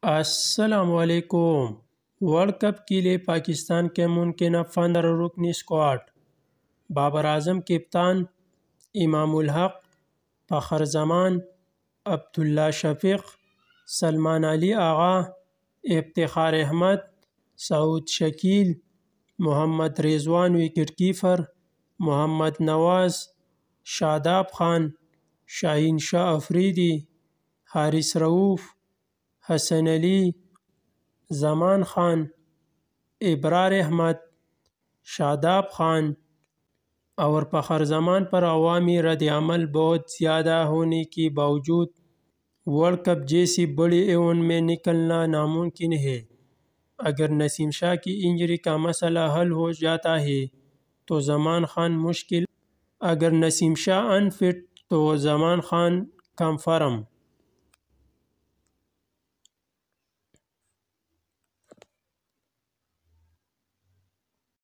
السلام علیکم۔ World cup کے لیے پاکستان کے ممکنہ 15 رکنی اسکواڈ: بابر اعظم کپتان، امام الحق، فخر زمان، عبداللہ شفیق، سلمان علی آغا، افتخار احمد، سعود شکیل، محمد رضوان وکٹ کیپر، محمد نواز، شاداب خان، شاہین شاہ افریدی، حارث رؤوف، حسن علی، زمان خان، ابرار احمد، شاداب خان۔ اور فخر زمان پر عوامی رد عمل بہت زیادہ ہونے کے باوجود ورلڈ کپ جیسی بڑی ایونٹ میں نکلنا ناممکن ہے۔ اگر نسیم شاہ کی انجری کا مسئلہ حل ہو جاتا ہے تو زمان خان مشکل، اگر نسیم شاہ ان فٹ تو زمان خان کنفرم۔